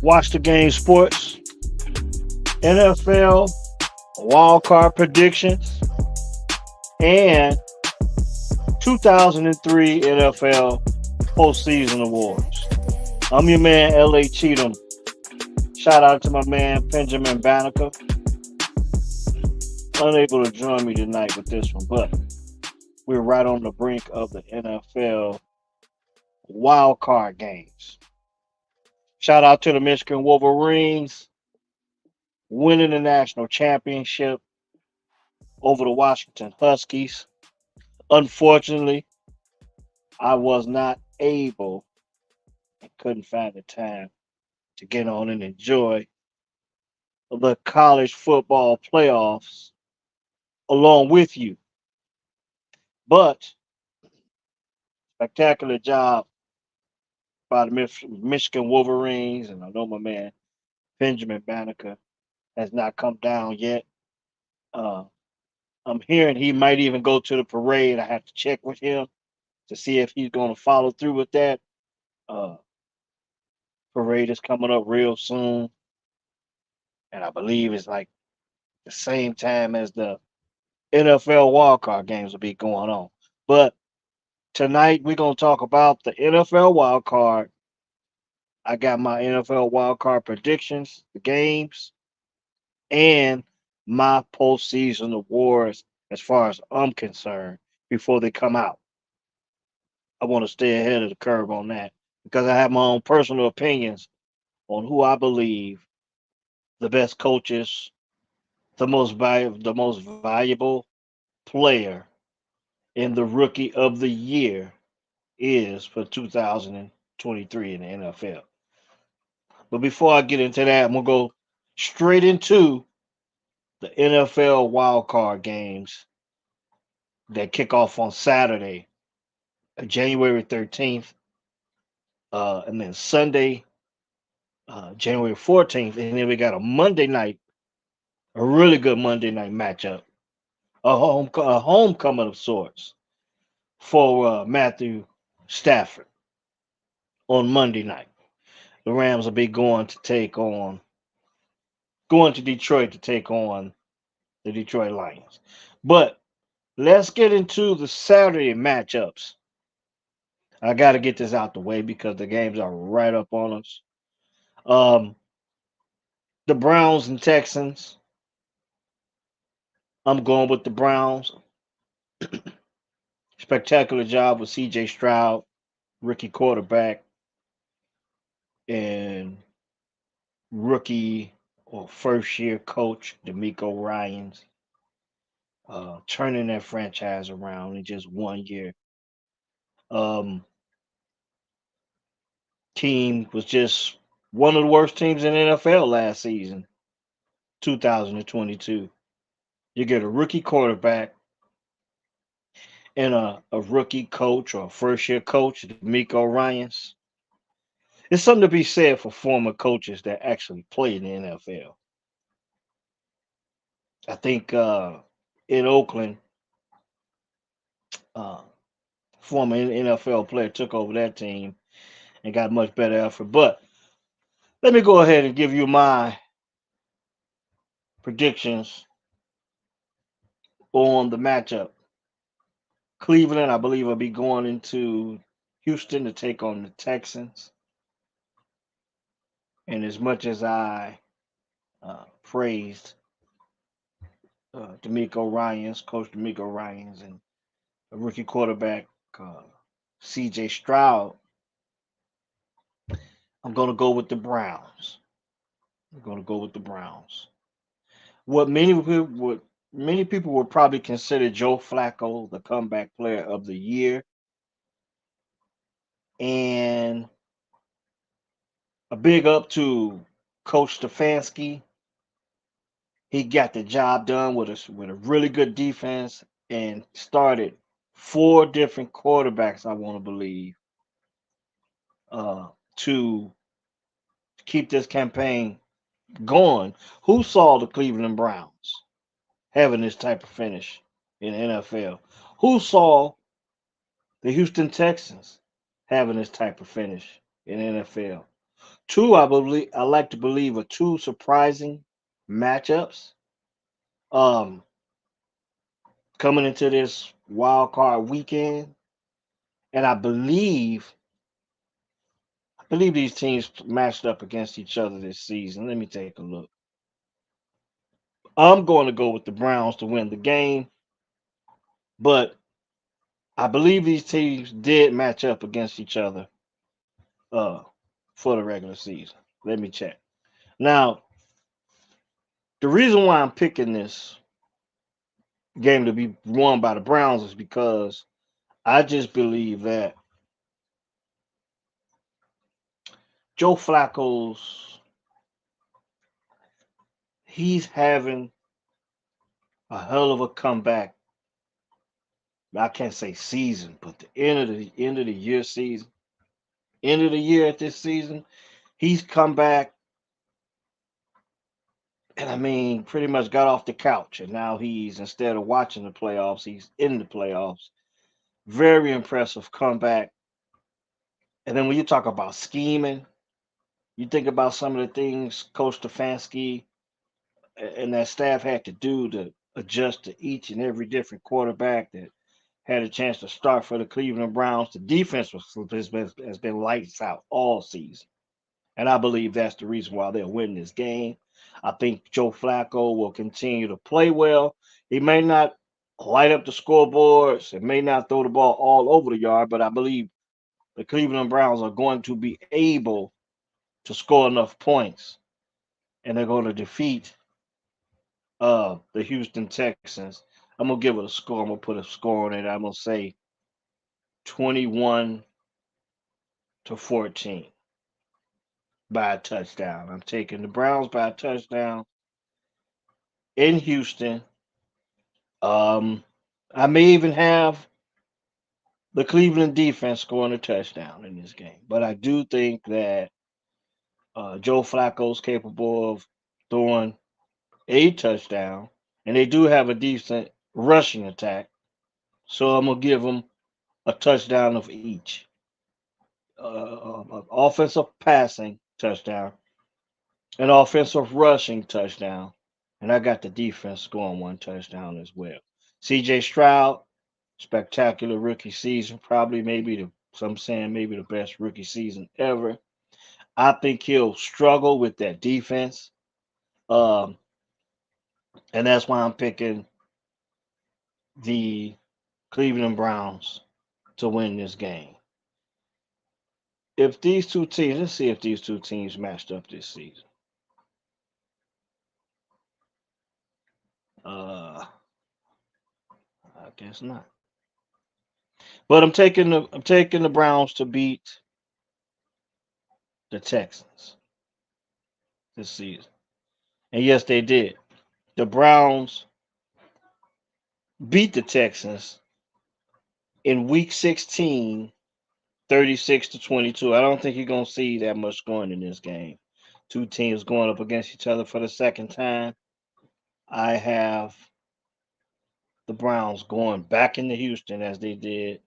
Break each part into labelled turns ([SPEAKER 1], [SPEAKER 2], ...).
[SPEAKER 1] Watch the Game Sports, NFL, wild card predictions, and 2003 NFL postseason awards. I'm your man, LA Cheatham. Shout out to my man, Benjamin Banneker. Unable to join me tonight with this one, but we're right on the brink of the NFL wild card games. Shout out to the Michigan Wolverines winning the national championship over the Washington Huskies. Unfortunately, I was not able and couldn't find the time to get on and enjoy the college football playoffs along with you. But spectacular job by the Michigan Wolverines, and I know my man Benjamin Banneker has not come down yet. Uh, I'm hearing he might even go to the parade. I have to check with him to see if he's going to follow through with that. Uh, Parade is coming up real soon, and I believe it's like the same time as the NFL wildcard games will be going on. But tonight we're gonna talk about the NFL wildcard. I got my NFL wildcard predictions, the games, and my postseason awards as far as I'm concerned before they come out. I want to stay ahead of the curve on that because I have my own personal opinions on who I believe the best coaches, the most valuable player in the rookie of the year is for 2023 in the NFL. But before I get into that, I'm gonna go straight into the NFL wildcard games that kick off on Saturday, January 13th, and then Sunday, January 14th, and then we got a Monday night, a really good Monday night matchup, a homecoming of sorts for Matthew Stafford on Monday night. The Rams will be going to Detroit to take on the Detroit Lions. But let's get into the Saturday matchups. I got to get this out the way because the games are right up on us. Um, the Browns and Texans. I'm going with the Browns. Spectacular job with C.J. Stroud, rookie quarterback, and rookie or first year coach D'Amico Ryans, turning that franchise around in just 1 year. Um, Team was just one of the worst teams in the NFL last season, 2022. You get a rookie quarterback and a rookie coach or a first year coach, D'Amico Ryans. It's something to be said for former coaches that actually play in the NFL. I think in Oakland, uh, former NFL player took over that team and got much better effort. But let me go ahead and give you my predictions on the matchup. Cleveland, I believe, will be going into Houston to take on the Texans. And as much as I praised D'Amico Ryans, Coach D'Amico Ryans, and a rookie quarterback, uh, C.J. Stroud, I'm going to go with the Browns. I'm going to go with the Browns. What many people would probably consider Joe Flacco the comeback player of the year, and a big up to Coach Stefanski. He got the job done with a really good defense and started four different quarterbacks. I want to believe to keep this campaign going. Who saw the Cleveland Browns having this type of finish in the NFL? Who saw the Houston Texans having this type of finish in the NFL? Two, I like to believe, are two surprising matchups. Um, Coming into this wild card weekend, and I believe these teams matched up against each other this season. Let me take a look. I'm going to go with the Browns to win the game, but I believe these teams did match up against each other uh, for the regular season. Let me check. Now, the reason why I'm picking this game to be won by the Browns is because I just believe that Joe Flacco's he's having a hell of a comeback. I can't say season, but the end of the year season, end of the year at this season, he's come back and I mean pretty much got off the couch and now he's instead of watching the playoffs, he's in the playoffs. Very impressive comeback. And then when you talk about scheming, you think about some of the things Coach Stefanski and that staff had to do to adjust to each and every different quarterback that had a chance to start for the Cleveland Browns. The defense has been lights out all season. And I believe that's the reason why they'll win this game. I think Joe Flacco will continue to play well. He may not light up the scoreboards, it may not throw the ball all over the yard, but I believe the Cleveland Browns are going to be able to score enough points and they're going to defeat the Houston Texans. I'm gonna give it a score. I'm gonna put a score on it. I'm gonna say 21-14 by a touchdown. I'm taking the Browns by a touchdown in Houston. Um, I may even have the Cleveland defense scoring a touchdown in this game, but I do think that Joe Flacco's capable of throwing a touchdown, and they do have a decent rushing attack. So I'm gonna give them a touchdown of each. Offensive passing touchdown, an offensive rushing touchdown, and I got the defense scoring one touchdown as well. C.J. Stroud, spectacular rookie season, probably maybe some saying maybe the best rookie season ever. I think he'll struggle with that defense, um, and that's why I'm picking the Cleveland Browns to win this game. If these two teams, let's see if these two teams matched up this season. Uh, I guess not. But I'm taking the Browns to beat the Texans this season. And yes, they did. The Browns beat the Texans in week 16, 36-22. I don't think you're going to see that much scoring in this game. Two teams going up against each other for the second time. I have the Browns going back into Houston as they did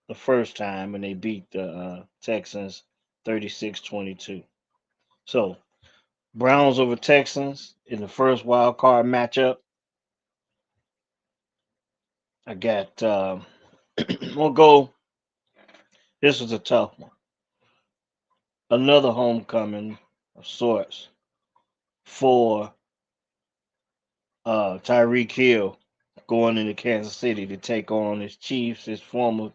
[SPEAKER 1] the first time and they beat the Texans 36-22. So Browns over Texans in the first wild card matchup. I got we'll go. This was a tough one. Another homecoming of sorts for Tyreek Hill going into Kansas City to take on his Chiefs, his former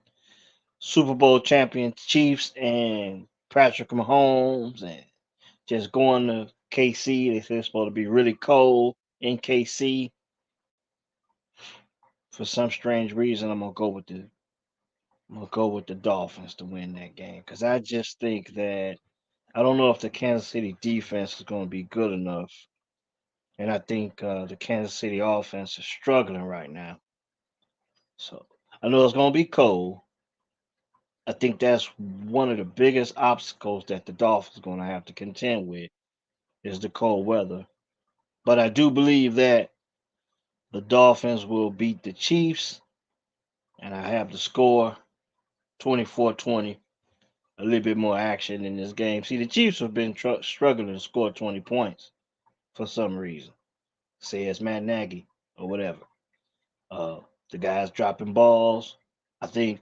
[SPEAKER 1] Super Bowl champion Chiefs, and Patrick Mahomes, and just going to KC. They say it's supposed to be really cold in KC. For some strange reason, I'm gonna go with the Dolphins to win that game because I just think that I don't know if the Kansas City defense is going to be good enough, and I think the Kansas City offense is struggling right now. So I know it's going to be cold. I think that's one of the biggest obstacles that the Dolphins are going to have to contend with is the cold weather. But I do believe that the Dolphins will beat the Chiefs, and I have the score 24-20 a little bit more action in this game. See, the Chiefs have been struggling to score 20 points for some reason. Say it's Matt Nagy or whatever. The guys dropping balls. I think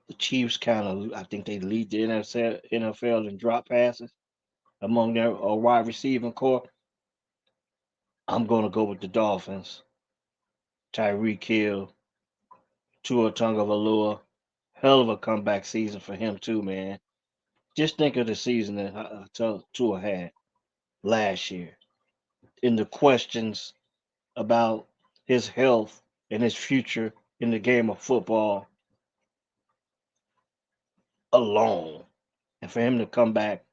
[SPEAKER 1] the Chiefs I think they lead the NFL in drop passes among their wide receiving core. I'm going to go with the Dolphins. Tyreek Hill, Tua Tagovailoa. Hell of a comeback season for him too, man. Just think of the season that Tua had last year, and the questions about his health and his future in the game of football alone, and for him to come back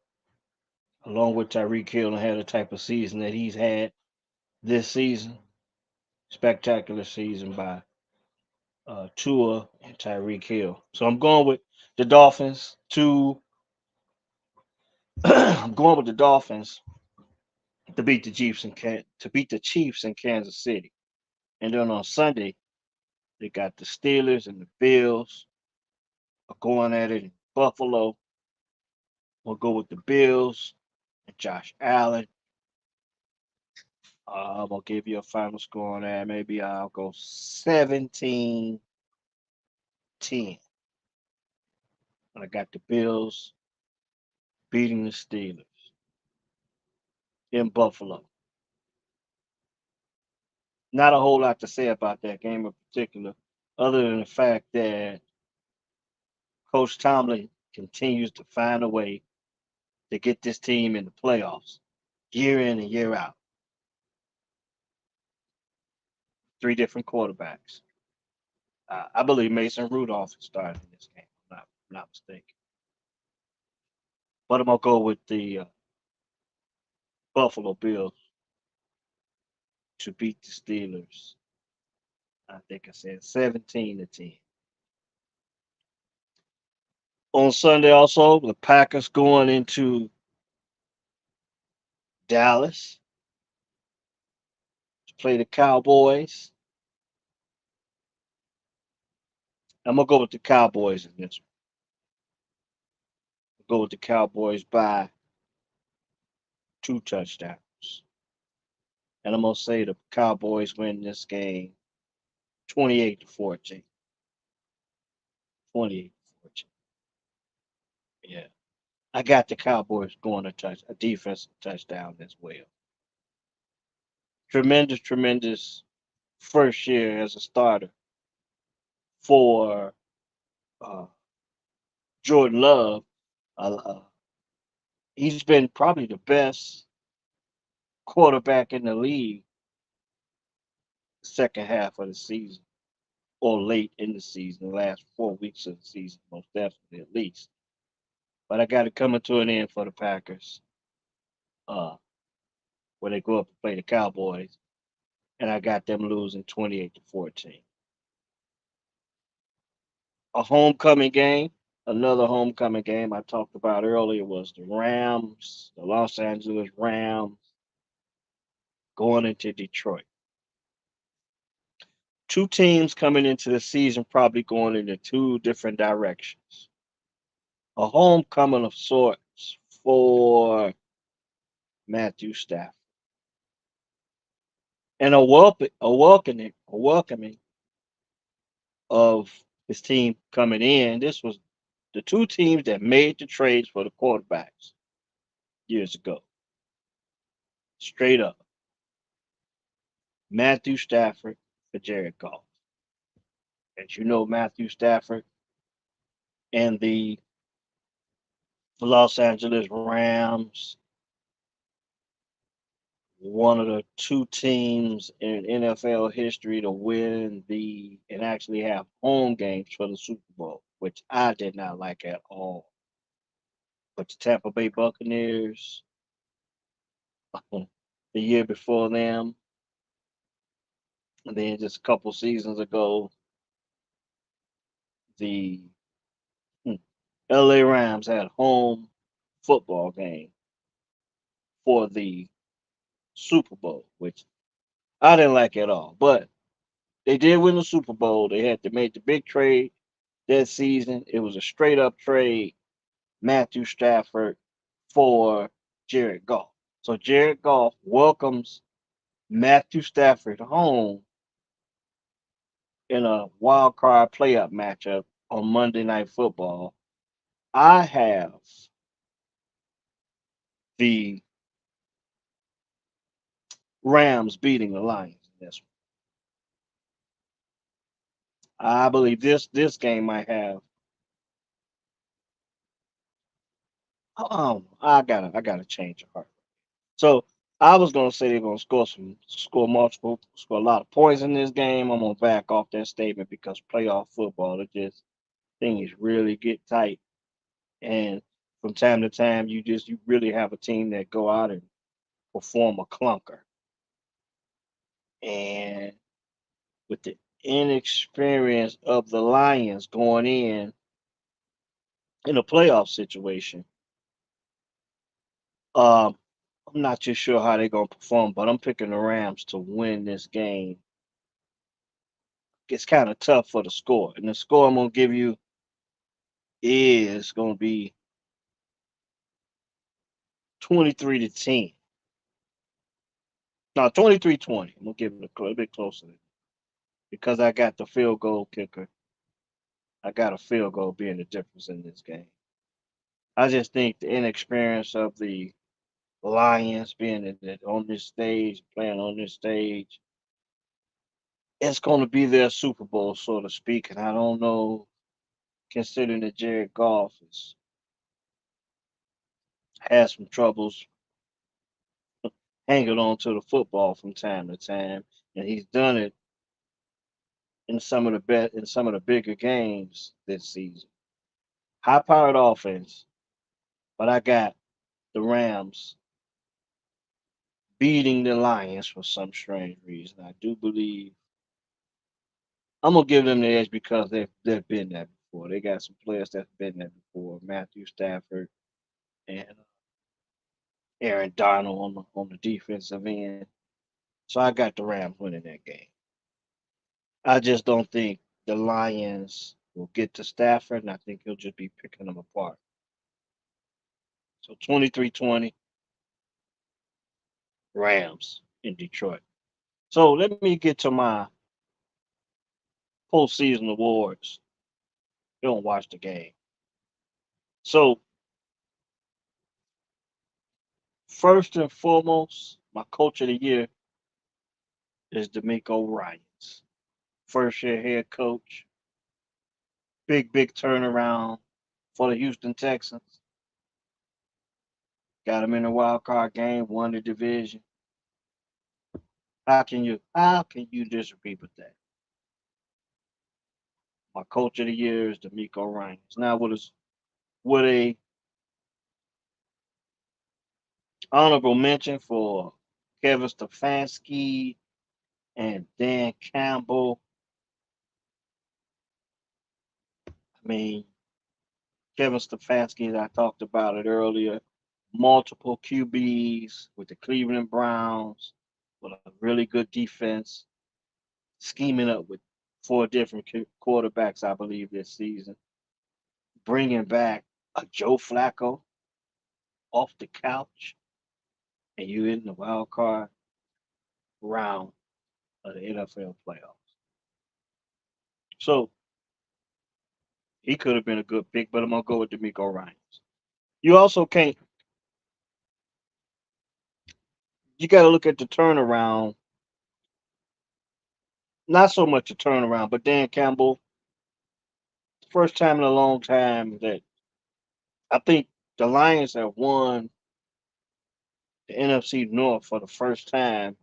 [SPEAKER 1] along with Tyreek Hill and have the type of season that he's had this season, spectacular season by Tua and Tyreek Hill. So I'm going with the Dolphins to I'm going with the Dolphins to beat the Chiefs in Kansas City. And then on Sunday, they got the Steelers and the Bills are going at it in Buffalo. We'll go with the Bills and Josh Allen. I'm gonna give you a final score on that. Maybe I'll go 17-10. I got the Bills beating the Steelers in Buffalo. Not a whole lot to say about that game in particular, other than the fact that Coach Tomlin continues to find a way to get this team in the playoffs year in and year out. Three different quarterbacks. I believe Mason Rudolph is starting in this game. I'm not mistaken. But I'm gonna go with the Buffalo Bills to beat the Steelers. I think I said 17-10. On Sunday, also the Packers going into Dallas to play the Cowboys. I'm gonna go with the Cowboys in this one. I'll go with the Cowboys by 2 touchdowns, and I'm gonna say the Cowboys win this game 28-14. 28-14. Yeah, I got the Cowboys going a defensive touchdown as well. Tremendous first year as a starter for uh, Jordan Love. He's been probably the best quarterback in the league second half of the season or late in the season, the last 4 weeks of the season, most definitely at least. But I got it coming to an end for the Packers uh, when they go up and play the Cowboys, and I got them losing 28-14. A homecoming game, another homecoming game I talked about earlier was the Los Angeles Rams going into Detroit. Two teams coming into the season probably going into two different directions. A homecoming of sorts for Matthew Stafford, and a welcoming of his team coming in. This was the two teams that made the trades for the quarterbacks years ago. Straight up, Matthew Stafford for Jared Goff. As you know, Matthew Stafford and the Los Angeles Rams, one of the two teams in NFL history to win and actually have home games for the Super Bowl, which I did not like at all. But the Tampa Bay Buccaneers, the year before them, and then just a couple seasons ago, the LA Rams had a home football game for the Super Bowl, which I didn't like at all. But they did win the Super Bowl. They had to make the big trade that season. It was a straight up trade. Matthew Stafford for Jared Goff. So Jared Goff welcomes Matthew Stafford home in a wild card playoff matchup on Monday Night Football. I have the Rams beating the Lions in this one. I believe this game might have. I gotta change of heart. So I was gonna say they're gonna score a lot of points in this game. I'm gonna back off that statement because playoff football, it just things really get tight, and from time to time, you really have a team that go out and perform a clunker, and with the inexperience of the Lions going in a playoff situation, um, I'm not too sure how they're gonna perform, but I'm picking the Rams to win this game. It's kind of tough for the score, and the score I'm gonna give you is gonna be 23-10. No, 23-20. I'm gonna give it a bit closer because I got the field goal kicker. I got a field goal being the difference in this game. I just think the inexperience of the Lions being on this stage, playing on this stage, it's going to be their Super Bowl, so to speak. And I don't know, considering that Jared Goff has had some troubles hanging on to the football from time to time, and he's done it in some of the bigger games this season. High-powered offense, but I got the Rams beating the Lions for some strange reason. I do believe I'm gonna give them the edge because they've been there before. They got some players that's been there before. Matthew Stafford and Aaron Donald on the defensive end. So I got the Rams winning that game. I just don't think the Lions will get to Stafford, and I think he'll just be picking them apart. So 23-20 Rams in Detroit. So let me get to my postseason awards. You don't watch the game. So first and foremost, my coach of the year is D'Amico Ryans. First year head coach. Big turnaround for the Houston Texans. Got him in the wild card game, won the division. How can you disagree with that? My coach of the year is D'Amico Ryans. Now with a honorable mention for Kevin Stefanski and Dan Campbell. I mean, Kevin Stefanski, I talked about it earlier, multiple QBs with the Cleveland Browns, with a really good defense, scheming up with four different quarterbacks, I believe, this season, bringing back a Joe Flacco off the couch, and you in the wild card round of the NFL playoffs. So he could have been a good pick, but I'm gonna go with D'Amico Ryans. You also can't. You got to look at the turnaround. Not so much a turnaround, but Dan Campbell, first time in a long time that I think the Lions have won the NFC North for the first time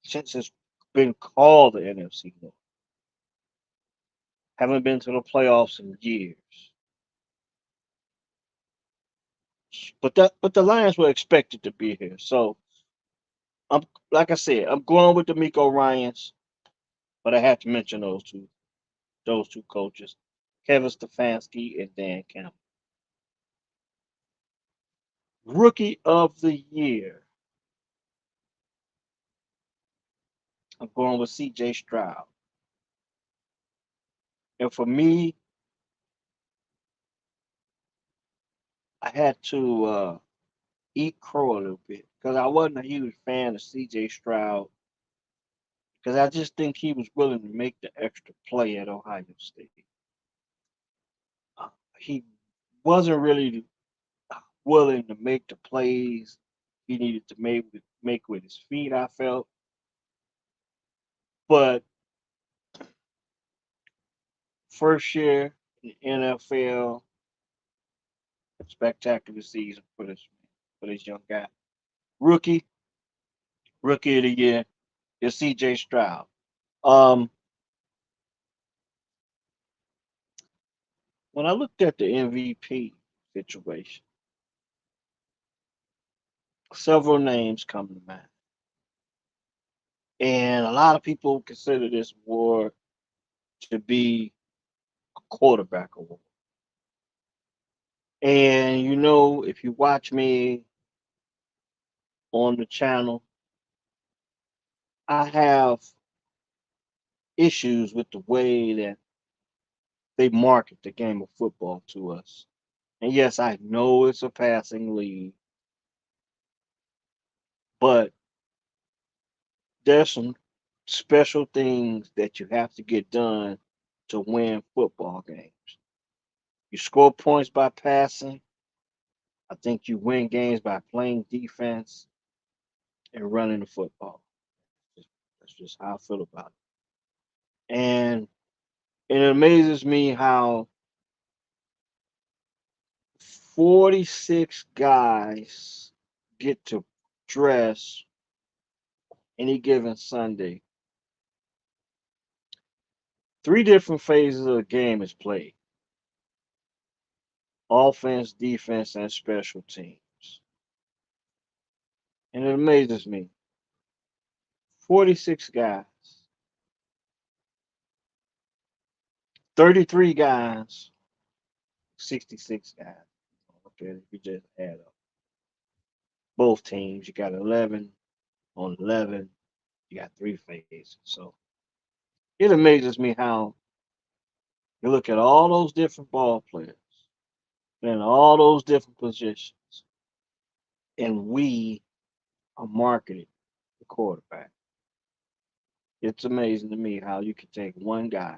[SPEAKER 1] since it's been called the NFC North. Haven't been to the playoffs in years. But the Lions were expected to be here. So I'm like I said, I'm going with D'Amico Ryans, but I have to mention those two coaches, Kevin Stefanski and Dan Campbell. Rookie of the year. I'm going with CJ Stroud. And for me, I had to eat crow a little bit because I wasn't a huge fan of C.J. Stroud because I just think he was willing to make the extra play at Ohio State. He wasn't really willing to make the plays he needed to make with his feet. I felt, but first year in the NFL, spectacular season for this young guy. Rookie, rookie of the year is C.J. Stroud. Um, when I looked at the MVP situation, several names come to mind, and a lot of people consider this award to be a quarterback award. And if you watch me on the channel, I have issues with the way that they market the game of football to us. And yes, I know it's a passing league, but there's some special things that you have to get done to win football games. You score points by passing. I think you win games by playing defense and running the football. That's just how I feel about it. And it amazes me how 46 guys get to dress any given Sunday. Three different phases of the game is played: offense, defense, and special teams. And it amazes me. 46 guys, 33 guys, 66 guys. Okay, if you just add up both teams, you got 11 on 11, you got three phases. So it amazes me how you look at all those different ball players in all those different positions, and we are marketing the quarterback. It's amazing to me how you can take one guy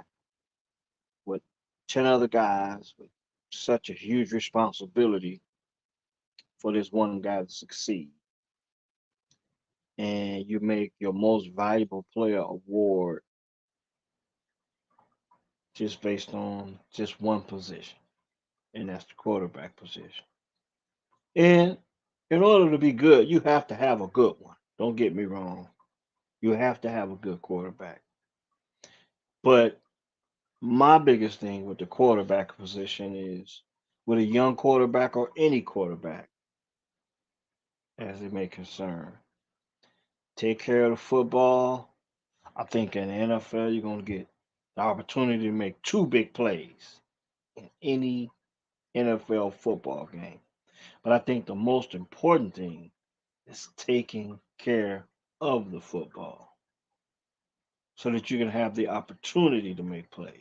[SPEAKER 1] with 10 other guys with such a huge responsibility for this one guy to succeed. And you make your most valuable player award just based on just one position, and that's the quarterback position. And in order to be good, you have to have a good one. Don't get me wrong. You have to have a good quarterback. But my biggest thing with the quarterback position is with a young quarterback or any quarterback, as it may concern, take care of the football. I think in the NFL, you're going to get the opportunity to make two big plays in any NFL football game. But I think the most important thing is taking care of the football so that you can have the opportunity to make plays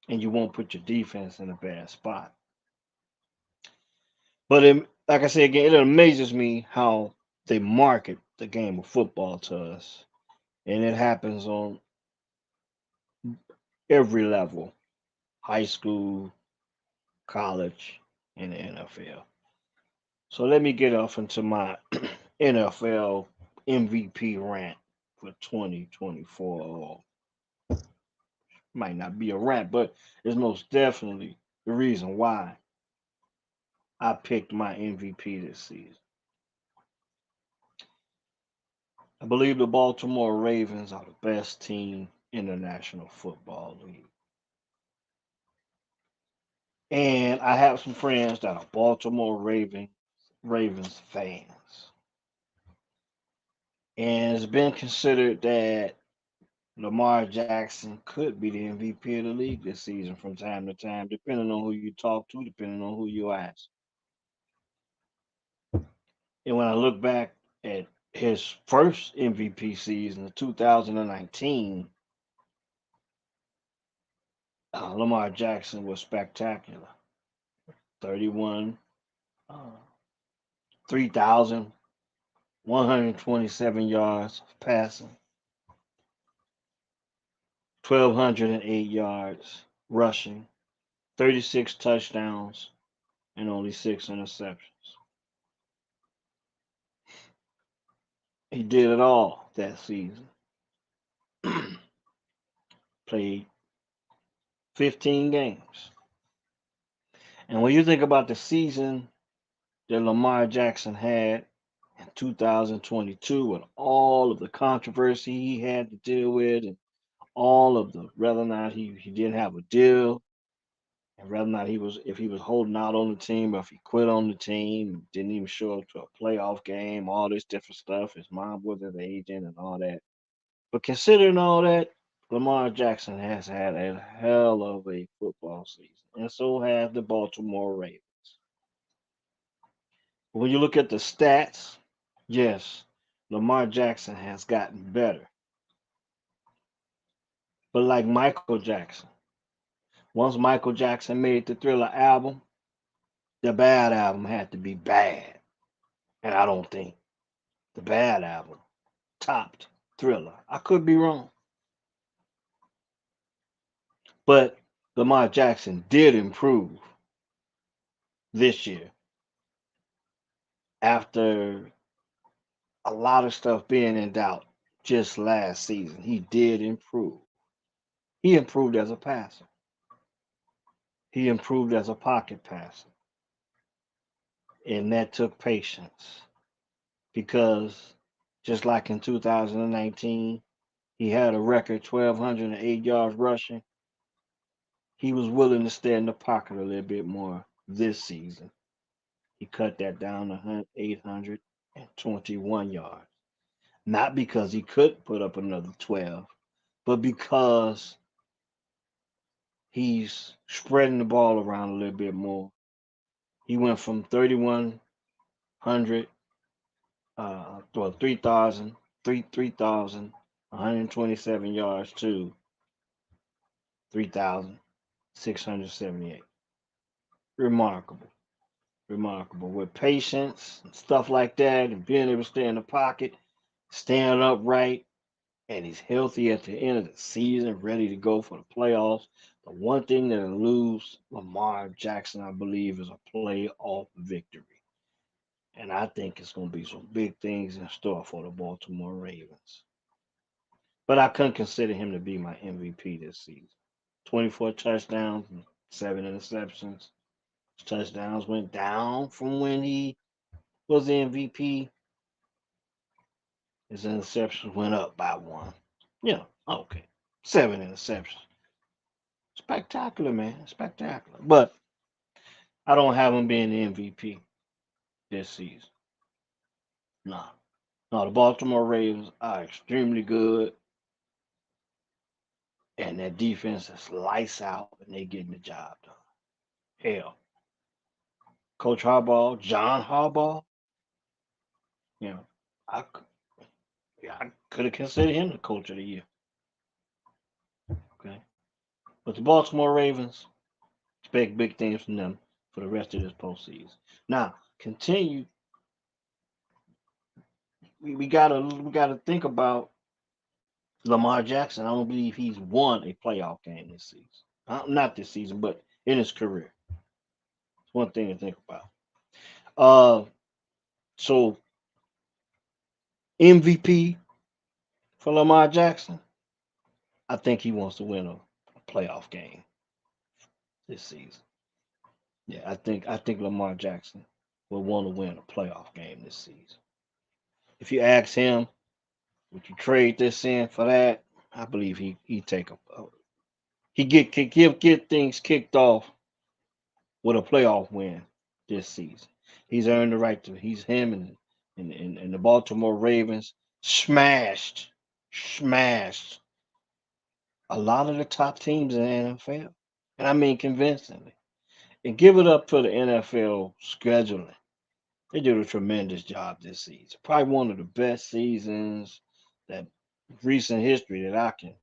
[SPEAKER 1] and you won't put your defense in a bad spot. But like I said again, it amazes me how they market the game of football to us. And it happens on every level: high school, college, and the NFL. So let me get off into my NFL MVP rant for 2024. Or might not be a rant, but it's most definitely the reason why I picked my MVP this season. I believe the Baltimore Ravens are the best team in the National Football League. And I have some friends that are Baltimore Ravens fans. And it's been considered that Lamar Jackson could be the MVP of the league this season from time to time, depending on who you talk to, depending on who you ask. And when I look back at his first MVP season of 2019, Lamar Jackson was spectacular. 31, 3,127 yards passing, 1,208 yards rushing, 36 touchdowns, and only 6 interceptions. He did it all that season. Played 15 games. And when you think about the season that Lamar Jackson had in 2022, with all of the controversy he had to deal with, and all of the whether or not he didn't have a deal, and whether or not if he was holding out on the team, or if he quit on the team, didn't even show up to a playoff game, all this different stuff. His mom was his agent and all that. But considering all that, Lamar Jackson has had a hell of a football season, and so has the Baltimore Ravens. When you look at the stats, yes, Lamar Jackson has gotten better. But like Michael Jackson, once Michael Jackson made the Thriller album, the bad album had to be bad. And I don't think the bad album topped Thriller. I could be wrong. But Lamar Jackson did improve this year after a lot of stuff being in doubt just last season. He did improve. He improved as a passer. He improved as a pocket passer. And that took patience because just like in 2019, he had a record 1,208 yards rushing. He was willing to stay in the pocket a little bit more this season. He cut that down to 821 yards. Not because he could put up another 12, but because he's spreading the ball around a little bit more. He went from 3,100, well, 3,127 yards to 3,678. Remarkable. Remarkable. With patience and stuff like that, and being able to stay in the pocket, stand upright, and he's healthy at the end of the season, ready to go for the playoffs. The one thing that will lose Lamar Jackson, I believe, is a playoff victory. And I think it's going to be some big things in store for the Baltimore Ravens. But I couldn't consider him to be my MVP this season. 24 touchdowns, 7 interceptions. His touchdowns went down from when he was the MVP. His interceptions went up by one. Yeah, okay. 7 interceptions. Spectacular, man. Spectacular. But I don't have him being the MVP this season. Nah. No, the Baltimore Ravens are extremely good. And that defense is lights out and they getting the job done. Hell. Coach Harbaugh, John Harbaugh, you know, I, yeah, I could have considered him the coach of the year. Okay. But the Baltimore Ravens, expect big things from them for the rest of this postseason. Now, continue. We gotta think about Lamar Jackson. I don't believe he's won a playoff game this season. Not this season, but in his career. It's one thing to think about. Uh, so MVP for Lamar Jackson, I think he wants to win a playoff game this season. Yeah, I think Lamar Jackson will want to win a playoff game this season. If you ask him, would you trade this in for that? I believe he take a he get things kicked off with a playoff win this season. He's earned the right to. He's him and the Baltimore Ravens smashed a lot of the top teams in the NFL, and I mean convincingly. And give it up to the NFL scheduling. They did a tremendous job this season. Probably one of the best seasons that recent history that I can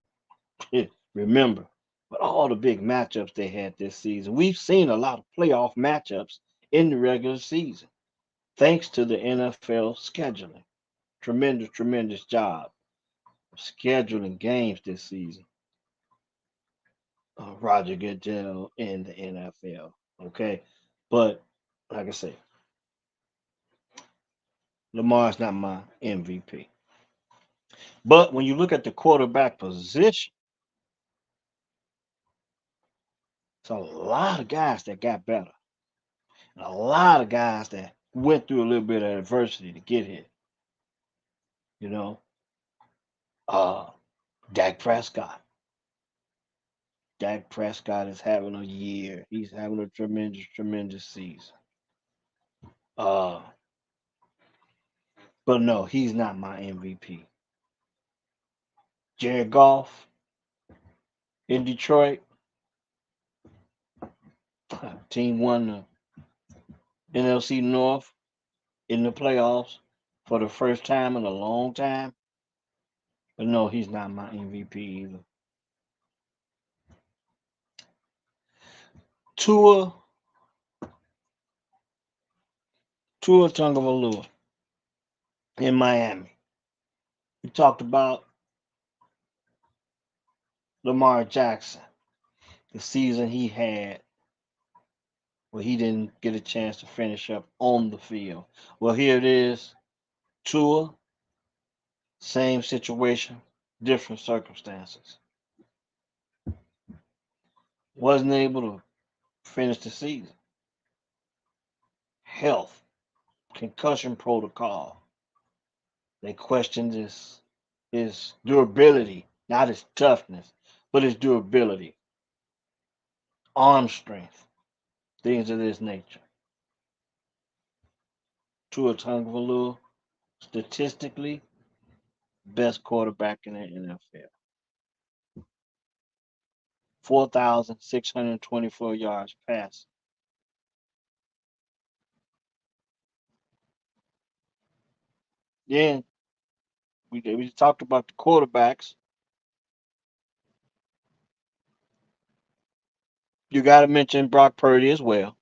[SPEAKER 1] remember. But all the big matchups they had this season, we've seen a lot of playoff matchups in the regular season, thanks to the NFL scheduling. Tremendous, tremendous job of scheduling games this season. Roger Goodell in the NFL. Okay. But like I said, Lamar's not my MVP. But when you look at the quarterback position, it's a lot of guys that got better. And a lot of guys that went through a little bit of adversity to get here. You know, uh, Dak Prescott. Dak Prescott is having a year. He's having a tremendous, tremendous season. Uh, but no, he's not my MVP. Jared Goff in Detroit, team won the NFC North in the playoffs for the first time in a long time. But no, he's not my MVP either. Tua, Tua Tagovailoa in Miami. We talked about Lamar Jackson, the season he had where he didn't get a chance to finish up on the field. Well, here it is. Tua, same situation, different circumstances. Wasn't able to finish the season. Health, concussion protocol. They questioned his durability, not his toughness, but his durability, arm strength, things of this nature. Tua Tagovailoa, statistically, best quarterback in the NFL. 4,624 yards passed. Then we talked about the quarterbacks. You got to mention Brock Purdy as well,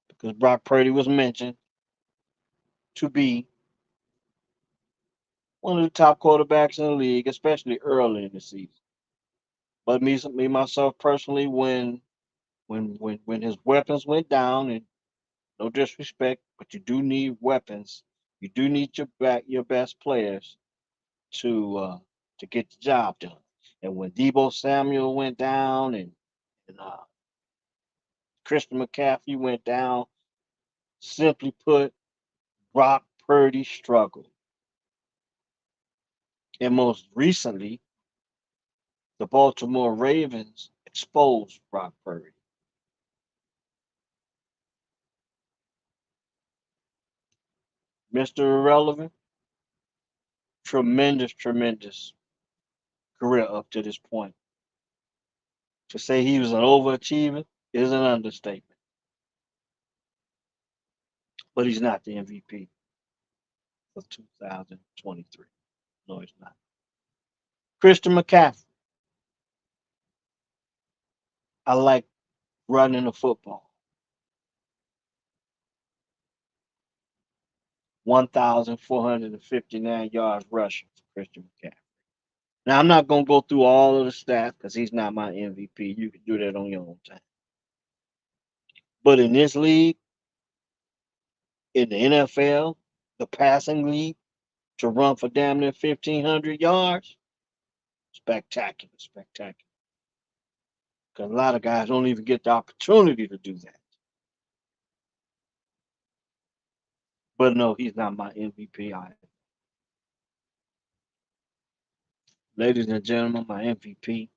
[SPEAKER 1] because Brock Purdy was mentioned to be one of the top quarterbacks in the league, especially early in the season. But me myself personally, when his weapons went down, and no disrespect, but you do need weapons. You do need your best players to uh, to get the job done. And when Debo Samuel went down and Christian McCaffrey went down, simply put, Brock Purdy struggled. And most recently, the Baltimore Ravens exposed Brock Purdy. Mr. Irrelevant, tremendous, tremendous career up to this point. To say he was an overachiever is an understatement, but he's not the MVP of 2023. No, he's not. Christian McCaffrey, I like running the football. 1,459 yards rushing for Christian McCaffrey. Now, I'm not going to go through all of the stats because he's not my MVP. You can do that on your own time. But in this league, in the NFL, the passing league, to run for damn near 1,500 yards, spectacular, spectacular. Because a lot of guys don't even get the opportunity to do that. But no, he's not my MVP either. Ladies and gentlemen, my MVP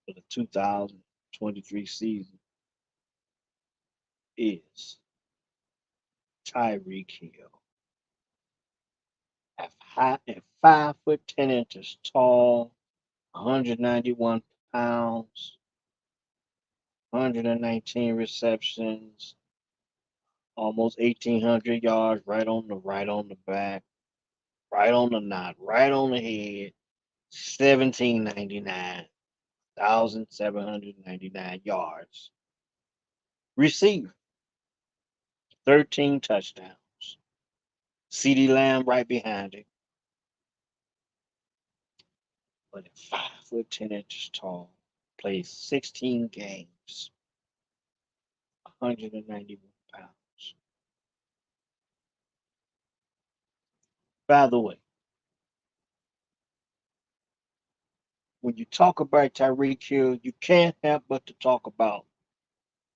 [SPEAKER 1] for the 2023 season is Tyreek Hill. At 5 foot 10 inches tall, 191 pounds, 119 receptions, almost 1,800 yards, right on the back, right on the knot, right on the head. 17.99. 1,799 yards. Received 13 touchdowns. CeeDee Lamb right behind him. But at 5 foot 10 inches tall, plays 16 games, 191 pounds. By the way, when you talk about Tyreek Hill, you can't help but to talk about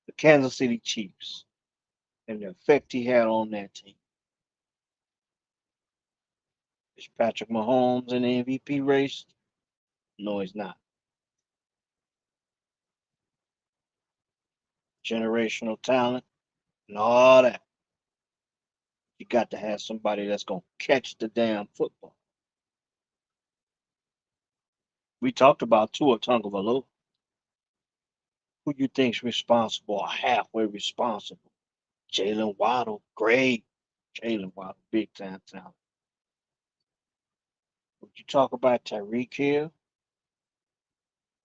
[SPEAKER 1] the Kansas City Chiefs and the effect he had on that team. Is Patrick Mahomes in the MVP race? No, he's not. Generational talent and all that. You got to have somebody that's going to catch the damn football. We talked about Tua Tagovailoa. Who you think's responsible or halfway responsible? Jalen Waddle, great. Jalen Waddle, big time talent. When you talk about Tyreek Hill,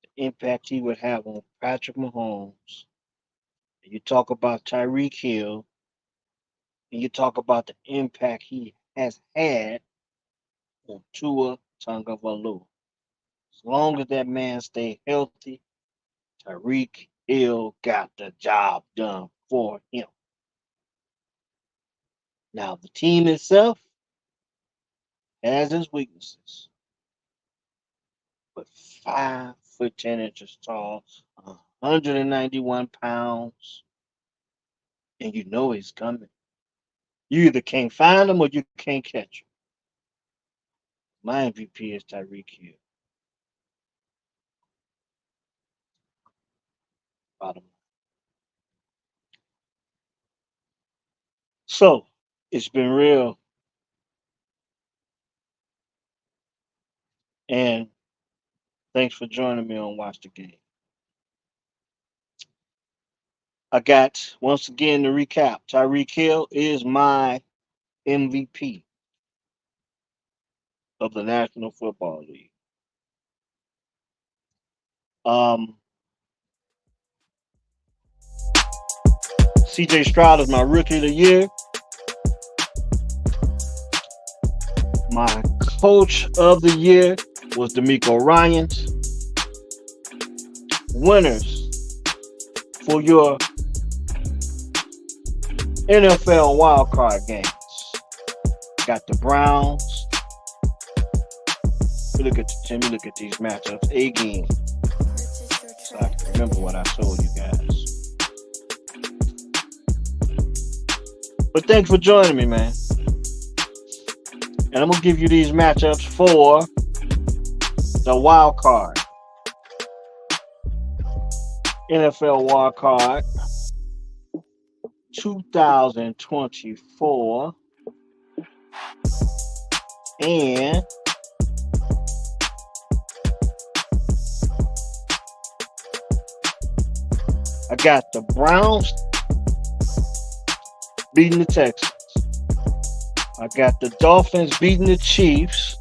[SPEAKER 1] the impact he would have on Patrick Mahomes, and you talk about Tyreek Hill, and you talk about the impact he has had on Tua Tagovailoa. As long as that man stay healthy, Tyreek Hill got the job done for him. Now, the team itself has its weaknesses, but 5 foot 10 inches tall, 191 pounds, and you know he's coming. You either can't find him or you can't catch him. My MVP is Tyreek Hill. Bottom line. So, it's been real. And thanks for joining me on Watch the Game. I got, once again, to recap, Tyreek Hill is my MVP of the National Football League. CJ Stroud is my Rookie of the Year. My Coach of the Year was DeMeco Ryans. Winners for your NFL wildcard games. Got the Browns. Let me look at these matchups again, so I can remember what I told you guys. But thanks for joining me, man. And I'm gonna give you these matchups for the wild card. NFL wild card 2024. And I got the Browns beating the Texans. I got the Dolphins beating the Chiefs.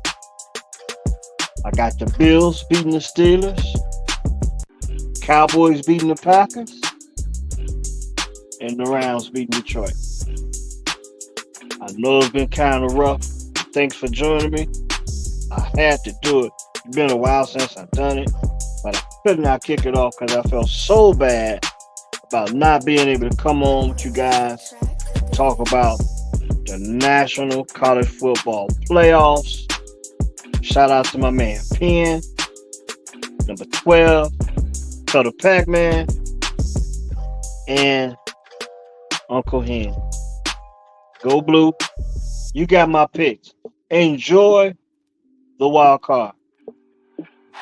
[SPEAKER 1] I got the Bills beating the Steelers. Cowboys beating the Packers. And the Rams beating Detroit. I know it's been kind of rough. Thanks for joining me. I had to do it. It's been a while since I've done it, but I could not kick it off because I felt so bad about not being able to come on with you guys, talk about the National College Football Playoffs. Shout out to my man Penn, number 12, Cutter Pac-Man, and Uncle Hen. Go Blue. You got my picks. Enjoy the wild card.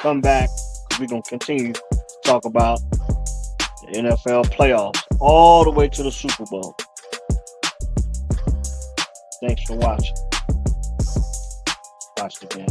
[SPEAKER 1] Come back, because we're going to continue to talk about the NFL playoffs all the way to the Super Bowl. Thanks for watching. Watch the game.